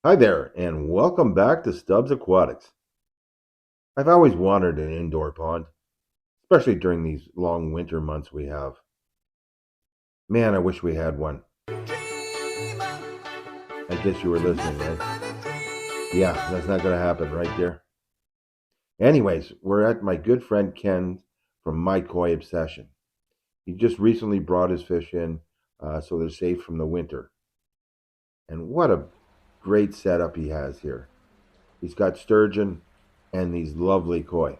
Hi there, and welcome back to Stubbs Aquatics. I've always wanted an indoor pond, especially during these long winter months we have. Man, I wish we had one. I guess you were listening, right? Yeah, that's not going to happen right there. Anyways, we're at my good friend Ken from My Koi Obsession. He just recently brought his fish in so they're safe from the winter. And what a great setup he has here. He's got sturgeon and these lovely koi.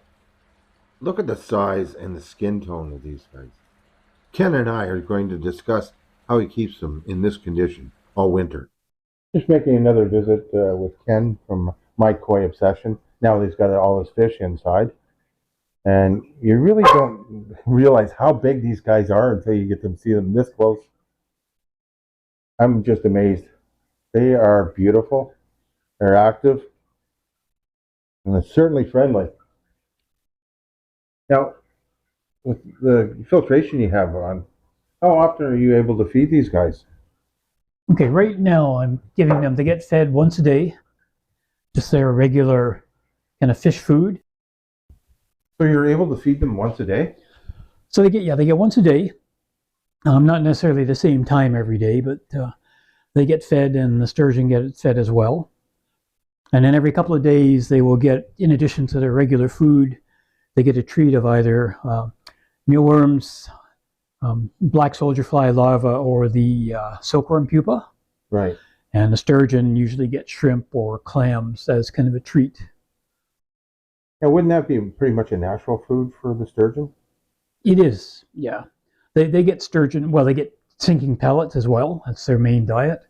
Look at the size and the skin tone of these guys. Ken and I are going to discuss how he keeps them in this condition all winter. Just making another visit with Ken from My Koi Obsession. Now that he's got all his fish inside. And you really don't realize how big these guys are until you get to see them this close. I'm just amazed. They are beautiful. They're active. And they're certainly friendly. Now, with the filtration you have on, how often are you able to feed these guys? Okay, right now I'm giving them to get fed once a day, just their regular kind of fish food. So you're able to feed them once a day? So they get once a day. Not necessarily the same time every day, but they get fed, and the sturgeon get fed as well. And then every couple of days they will get, in addition to their regular food, they get a treat of either mealworms, black soldier fly larva, or the silkworm pupa. Right. And the sturgeon usually gets shrimp or clams as kind of a treat. Now, wouldn't that be pretty much a natural food for the sturgeon? It is, yeah. They get sturgeon, well, they get sinking pellets as well. That's their main diet.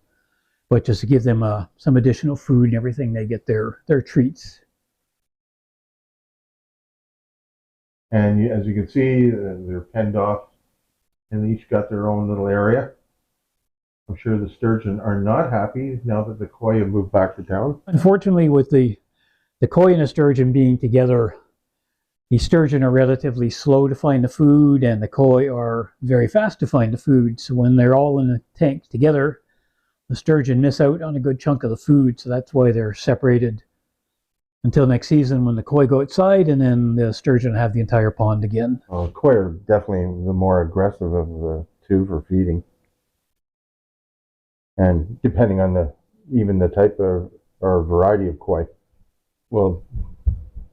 But just to give them some additional food and everything, they get their treats. And as you can see, they're penned off, and they each got their own little area. I'm sure the sturgeon are not happy now that the koi have moved back to town. Unfortunately, with the koi and the sturgeon being together, the sturgeon are relatively slow to find the food, and the koi are very fast to find the food. So when they're all in the tank together, the sturgeon miss out on a good chunk of the food. So that's why they're separated until next season when the koi go outside, and then the sturgeon have the entire pond again. Well, koi are definitely the more aggressive of the two for feeding. And depending on even the type of or variety of koi will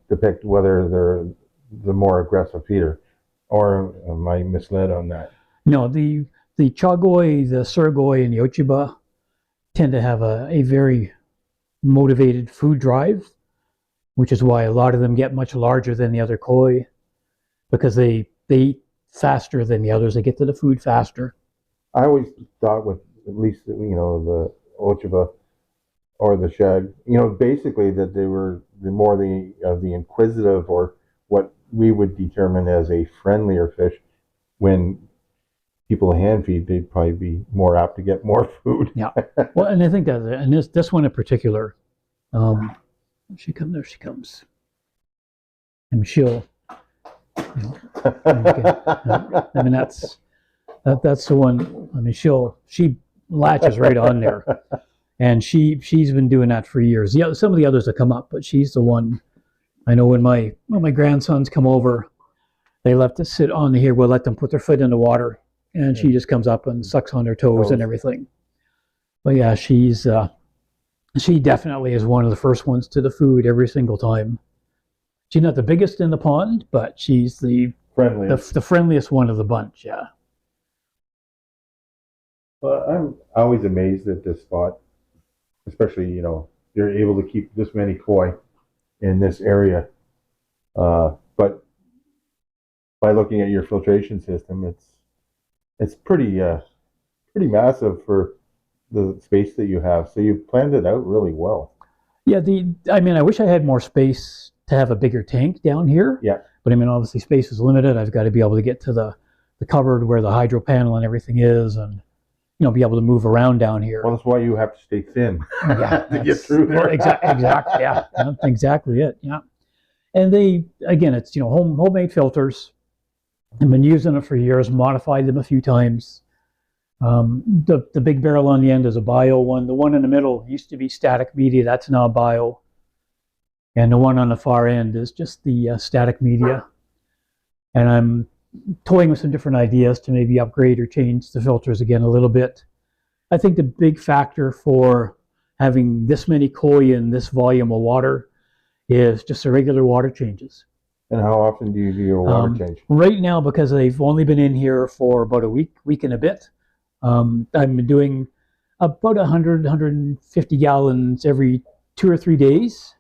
depict whether they're the more aggressive feeder. Or am I misled on that? No, the chagoi, the surgoi, and the ochiba tend to have a very motivated food drive, which is why a lot of them get much larger than the other koi, because they eat faster than the others. They get to the food faster. I always thought with at least the ochiba or the shag, basically that they were more the inquisitive, or what we would determine as a friendlier fish. When people hand feed, they'd probably be more apt to get more food. Yeah. Well, and I think that, and this one in particular, there she comes. And she'll, I mean, that's the one. I mean, she latches right on there, and she's been doing that for years. Yeah, some of the others have come up, but she's the one. I know when my grandsons come over, they love to sit on here. We'll let them put their foot in the water, and she just comes up and sucks on their toes and everything. But yeah, she definitely is one of the first ones to the food every single time. She's not the biggest in the pond, but she's the friendliest one of the bunch. Yeah. Well, I'm always amazed at this spot, especially you're able to keep this many koi in this area. But by looking at your filtration system, it's pretty massive for the space that you have. So you've planned it out really well. Yeah, I mean, I wish I had more space to have a bigger tank down here. Yeah. But I mean, obviously space is limited. I've got to be able to get to the cupboard where the hydro panel and everything is, and be able to move around down here. Well, that's why you have to stay thin to get through there. Well, exactly. Yeah, that's exactly it. Yeah. And it's homemade filters. I've been using it for years, modified them a few times. The big barrel on the end is a bio one. The one in the middle used to be static media. That's now bio. And the one on the far end is just the static media. And I'm toying with some different ideas to maybe upgrade or change the filters again a little bit. I think the big factor for having this many koi in this volume of water is just the regular water changes. And how often do you do your water change? Right now, because they've only been in here for about a week and a bit, I've been doing about 100, 150 gallons every 2 or 3 days.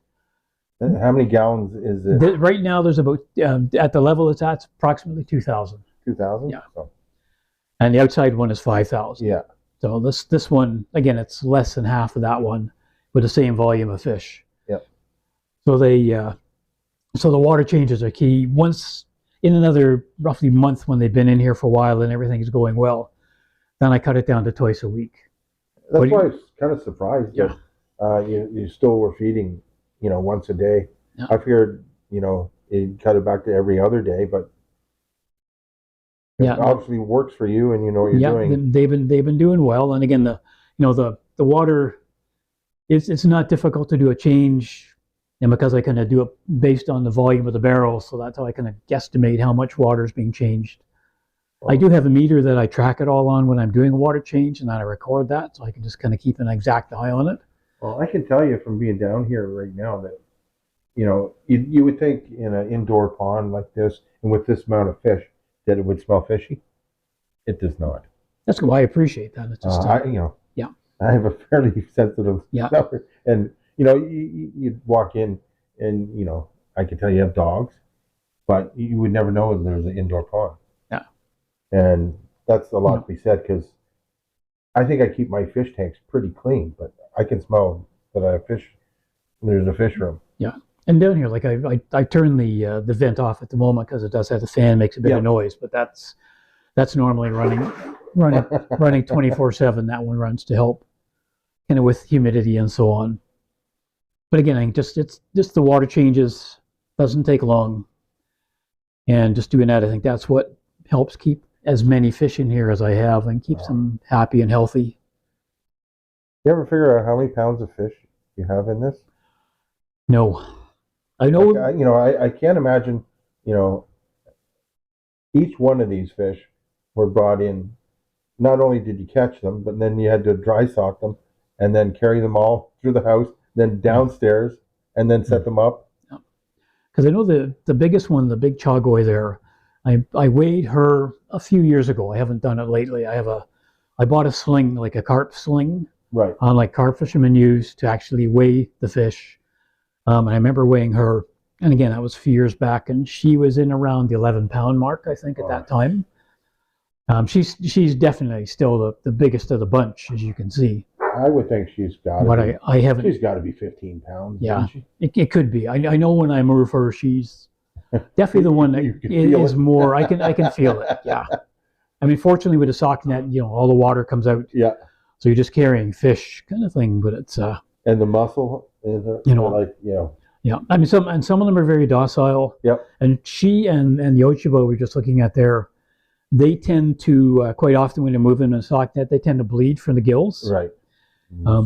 And how many gallons is it? Right now, there's about, at the level it's at, approximately 2,000. 2,000? Yeah. So. And the outside one is 5,000. Yeah. So this one, again, it's less than half of that one with the same volume of fish. Yep. So so the water changes are key. Once in another roughly month when they've been in here for a while and everything's going well, then I cut it down to twice a week. That's why I was kind of surprised that you still were feeding, once a day. Yeah. I figured, you cut it back to every other day, but it obviously works for you, and you know what you're doing. They've been doing well, and again, the water, it's not difficult to do a change, and because I kind of do it based on the volume of the barrel, so that's how I kind of guesstimate how much water is being changed. I do have a meter that I track it all on when I'm doing a water change, and then I record that, so I can just kind of keep an exact eye on it. Well, I can tell you from being down here right now that, you would think in an indoor pond like this, and with this amount of fish, that it would smell fishy. It does not. That's why I appreciate that. It's just, I have a fairly sensitive smell, and you'd walk in, and I can tell you have dogs, but you would never know that there's an indoor pond. Yeah, and that's a lot to be said, because I think I keep my fish tanks pretty clean, but I can smell that I have fish. There's a fish room. Yeah. And down here, like I turn the vent off at the moment because it does have the fan, makes a bit of noise, but that's normally running 24/7. That one runs to help, kind of with humidity and so on. But again, it's just the water changes, doesn't take long, and just doing that, I think that's what helps keep as many fish in here as I have and keeps them happy and healthy. You ever figure out how many pounds of fish you have in this? No. I know. I can't imagine, each one of these fish were brought in. Not only did you catch them, but then you had to dry sock them and then carry them all through the house, then downstairs, and then set them up. Because I know the biggest one, the big chagoi there, I weighed her a few years ago. I haven't done it lately. I bought a sling, like a carp sling, right? Like carp fishermen use to actually weigh the fish. And I remember weighing her, and again, that was a few years back, and she was in around the 11-pound mark, I think, at that time. She's definitely still the biggest of the bunch, as you can see. I would think she's got. But I haven't. She's got to be 15 pounds. Yeah, it could be. I know when I move her, she's definitely the one that is more. I can feel it. Yeah. I mean, fortunately, with a sock net, all the water comes out. Yeah. So you're just carrying fish, kind of thing. But it's and the muscle is Yeah, I mean, some of them are very docile. Yep. And she and the Ochibo we're just looking at there, they tend to quite often when they're moving in a sock net, they tend to bleed from the gills. Right.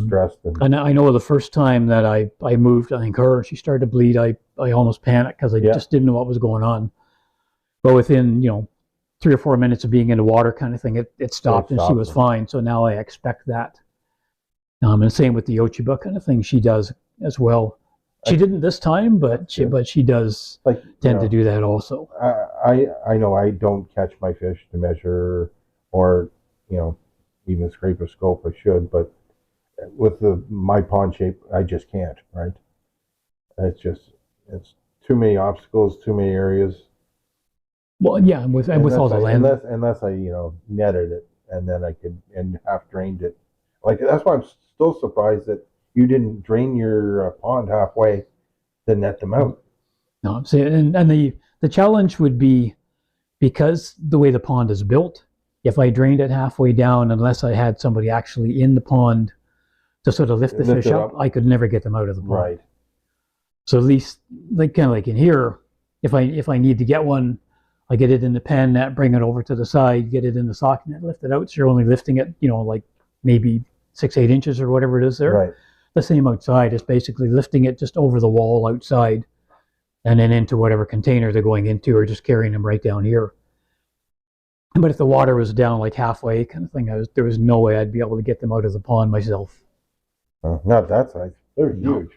Stressed. And I know the first time that I moved, I think her, she started to bleed. I almost panicked because I just didn't know what was going on. But within 3 or 4 minutes of being in the water, kind of thing, it stopped and she was fine. So now I expect that. And same with the Ochiba kind of thing. She does as well. She didn't this time, but she does tend to do that also. I know I don't catch my fish to measure or even scrape a scope. I should, but with my pond shape, I just can't. Right? It's too many obstacles, too many areas. Well, yeah, with all the land. Unless I netted it and then I could and half drained it. Like that's why I'm still surprised that you didn't drain your pond halfway to net them out. No, I'm saying, and the challenge would be, because the way the pond is built, if I drained it halfway down, unless I had somebody actually in the pond to sort of lift the fish up, I could never get them out of the pond. Right. So at least, kind of like in here, if I need to get one, I get it in the pen net, bring it over to the side, get it in the sock net, lift it out. So you're only lifting it, like maybe 6, 8 inches or whatever it is there. Right. The same outside is basically lifting it just over the wall outside and then into whatever container they're going into, or just carrying them right down here. But if the water was down like halfway kind of thing, there was no way I'd be able to get them out of the pond myself. Not that size. They're huge.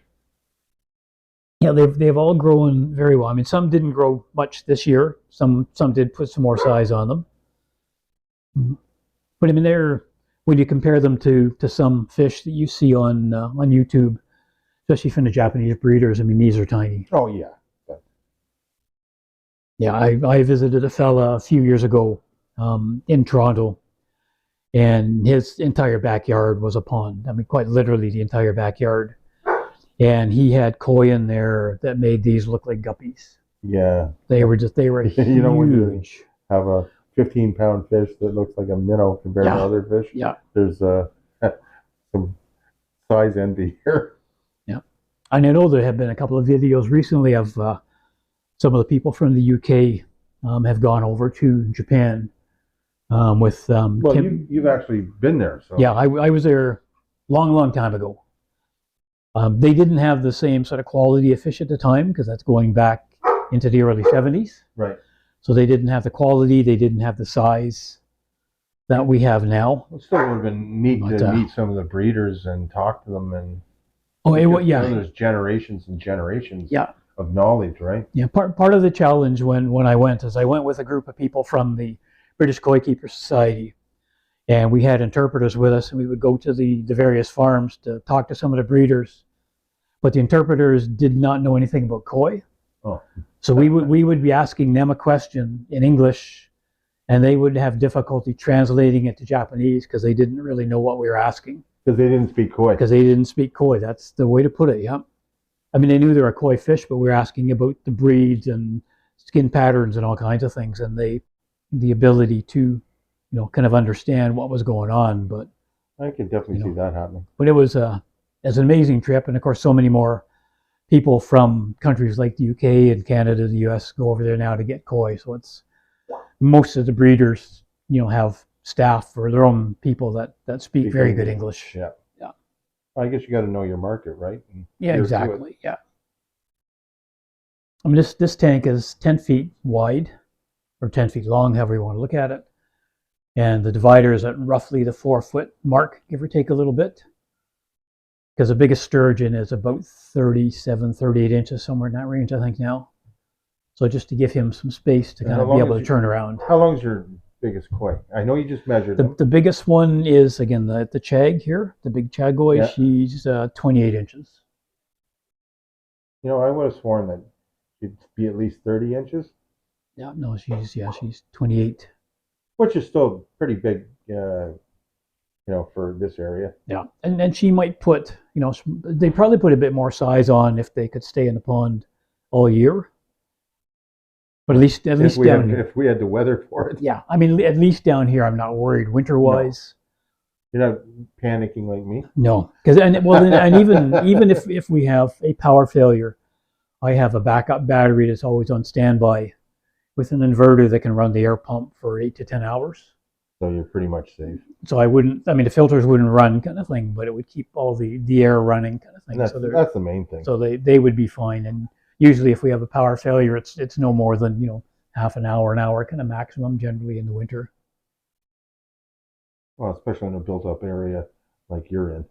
Yeah, they've all grown very well. I mean, some didn't grow much this year. Some did put some more size on them. But I mean, when you compare them to some fish that you see on YouTube, especially from the Japanese breeders, I mean, these are tiny. Oh yeah. Yeah, I visited a fella a few years ago in Toronto, and his entire backyard was a pond. I mean, quite literally the entire backyard. And he had koi in there that made these look like guppies. Yeah. They were huge. You know, when you have a 15-pound fish that looks like a minnow compared to other fish, there's some size envy here. Yeah. And I know there have been a couple of videos recently of some of the people from the UK have gone over to Japan with well, you've actually been there. So. Yeah, I was there long time ago. They didn't have the same sort of quality of fish at the time, because that's going back into the early 70s. Right. So they didn't have the quality, they didn't have the size that we have now. It still would have been neat to meet some of the breeders and talk to them. And there's generations and generations of knowledge, right? Yeah, part of the challenge when I went is I went with a group of people from the British Koi Keeper Society, and we had interpreters with us, and we would go to the various farms to talk to some of the breeders. But the interpreters did not know anything about koi. Oh. So we would be asking them a question in English, and they would have difficulty translating it to Japanese because they didn't really know what we were asking. Because they didn't speak koi. Because they didn't speak koi. That's the way to put it, yeah. I mean, they knew they were koi fish, but we were asking about the breeds and skin patterns and all kinds of things, and the ability to, kind of understand what was going on. But I can definitely see that happening. But it was an amazing trip, and of course, so many more people from countries like the UK and Canada, the US, go over there now to get koi. So it's most of the breeders, have staff or their own people that speak very good English. Yeah. I guess you got to know your market, right? Yeah, exactly. Yeah. I mean, this tank is 10 feet wide, or 10 feet long, however you want to look at it. And the divider is at roughly the 4-foot mark, give or take a little bit. Because the biggest sturgeon is about 37, 38 inches, somewhere in that range, I think now. So just to give him some space to kind of be able to turn around. How long is your biggest koi? I know you just measured them. The biggest one is, again, the chag here, the big chagoi. Yeah. She's 28 inches. I would have sworn that she'd be at least 30 inches. Yeah, no, she's 28. Which is still pretty big, for this area. Yeah, and she might put, they probably put a bit more size on if they could stay in the pond all year. But at least down here. If we had the weather for it. Yeah, I mean, at least down here, I'm not worried winter-wise. No. You're not panicking like me. No, and even if we have a power failure, I have a backup battery that's always on standby, with an inverter that can run the air pump for 8 to 10 hours. So you're pretty much safe. So the filters wouldn't run kind of thing, but it would keep all the air running kind of thing. That's the main thing. So they would be fine. And usually if we have a power failure, it's no more than, half an hour kind of maximum generally in the winter. Well, especially in a built-up area like you're in.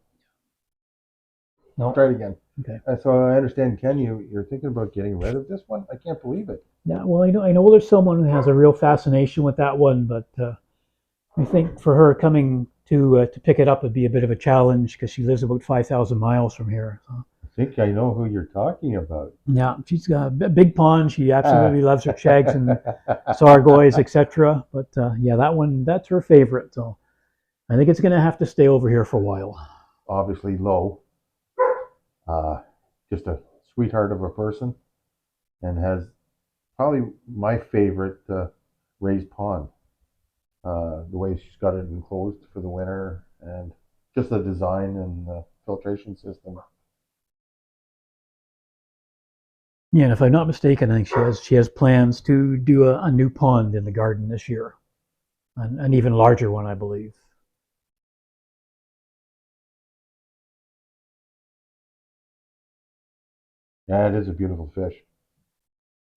No. Try it again. Okay. So I understand, Ken, you're thinking about getting rid of this one? I can't believe it. Yeah, well, I know there's someone who has a real fascination with that one, but I think for her coming to pick it up would be a bit of a challenge because she lives about 5,000 miles from here. So. I think I know who you're talking about. Yeah, she's got a big pond. She absolutely loves her chags and sargoys, etc. But that's her favorite. So I think it's going to have to stay over here for a while. Obviously low. Just a sweetheart of a person, and has probably my favorite raised pond. The way she's got it enclosed for the winter, and just the design and the filtration system. Yeah, and if I'm not mistaken, I think she has plans to do a new pond in the garden this year, an even larger one, I believe. Yeah, it is a beautiful fish.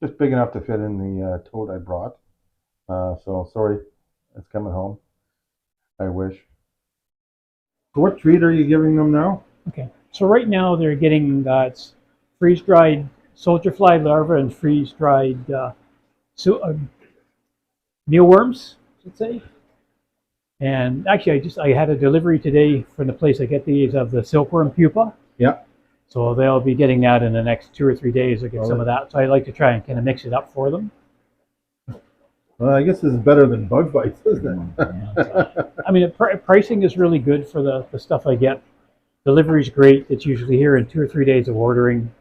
Just big enough to fit in the tote I brought. So sorry, it's coming home. I wish. So what treat are you giving them now? Okay, so right now they're getting it's freeze-dried soldier fly larvae and freeze-dried mealworms, let's say. And actually, I had a delivery today from the place I get these of the silkworm pupa. Yeah. So they'll be getting that in the next 2 or 3 days. I'll get some of that. So I like to try and kind of mix it up for them. Well, I guess this is better than bug bites, isn't it? I mean, pricing is really good for the stuff I get. Delivery's great. It's usually here in 2 or 3 days of ordering.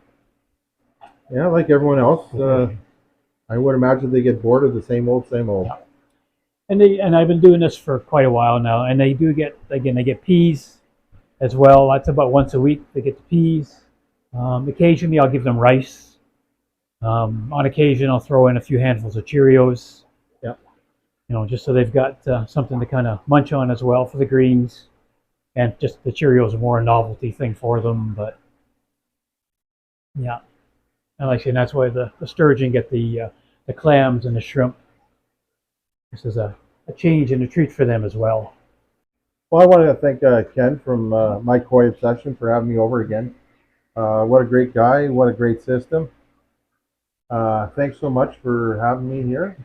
Yeah, like everyone else. I would imagine they get bored of the same old, same old. Yeah. And I've been doing this for quite a while now. And they do get, again, they get peas as well. That's about once a week. They get the peas. Occasionally, I'll give them rice. On occasion, I'll throw in a few handfuls of Cheerios. Yeah. You know, just so they've got something to kind of munch on as well for the greens. And just the Cheerios are more a novelty thing for them. But yeah, and like I say, and that's why the sturgeon get the clams and the shrimp. This is a change and a treat for them as well. Well, I wanted to thank Ken from My Koi Obsession for having me over again. What a great guy. What a great system. Thanks so much for having me here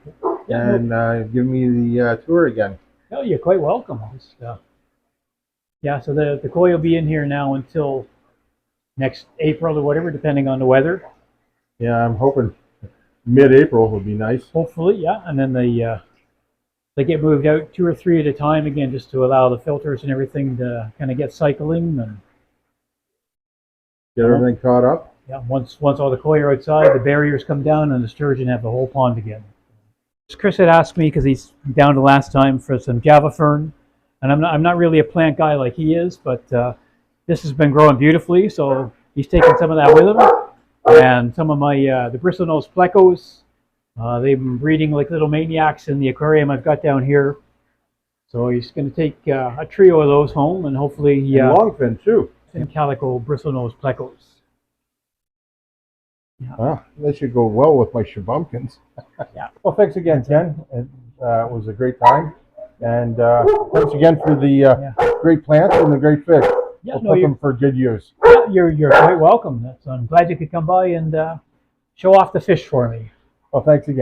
and giving me the tour again. No, you're quite welcome. Yeah, so the koi will be in here now until next April or whatever, depending on the weather. Yeah, I'm hoping mid-April would be nice. Hopefully, yeah. And then they get moved out 2 or 3 at a time again, just to allow the filters and everything to kind of get cycling and get everything caught up. Yeah, once all the koi are outside, the barriers come down, and the sturgeon have the whole pond again. Chris had asked me because he's down the last time for some Java fern. And I'm not really a plant guy like he is, but this has been growing beautifully, so he's taken some of that with him. And some of my the bristlenose plecos, they've been breeding like little maniacs in the aquarium I've got down here. So he's going to take a trio of those home, and hopefully longfin too. And calico bristlenose plecos. Yeah. Well, they should go well with my shabumpkins. Yeah. Well, thanks again, Ken. It was a great time. And thanks again for the great plants and the great fish. Yeah, we'll put them for good use. Yeah, you're quite welcome. I'm glad you could come by and show off the fish for me. Well, thanks again.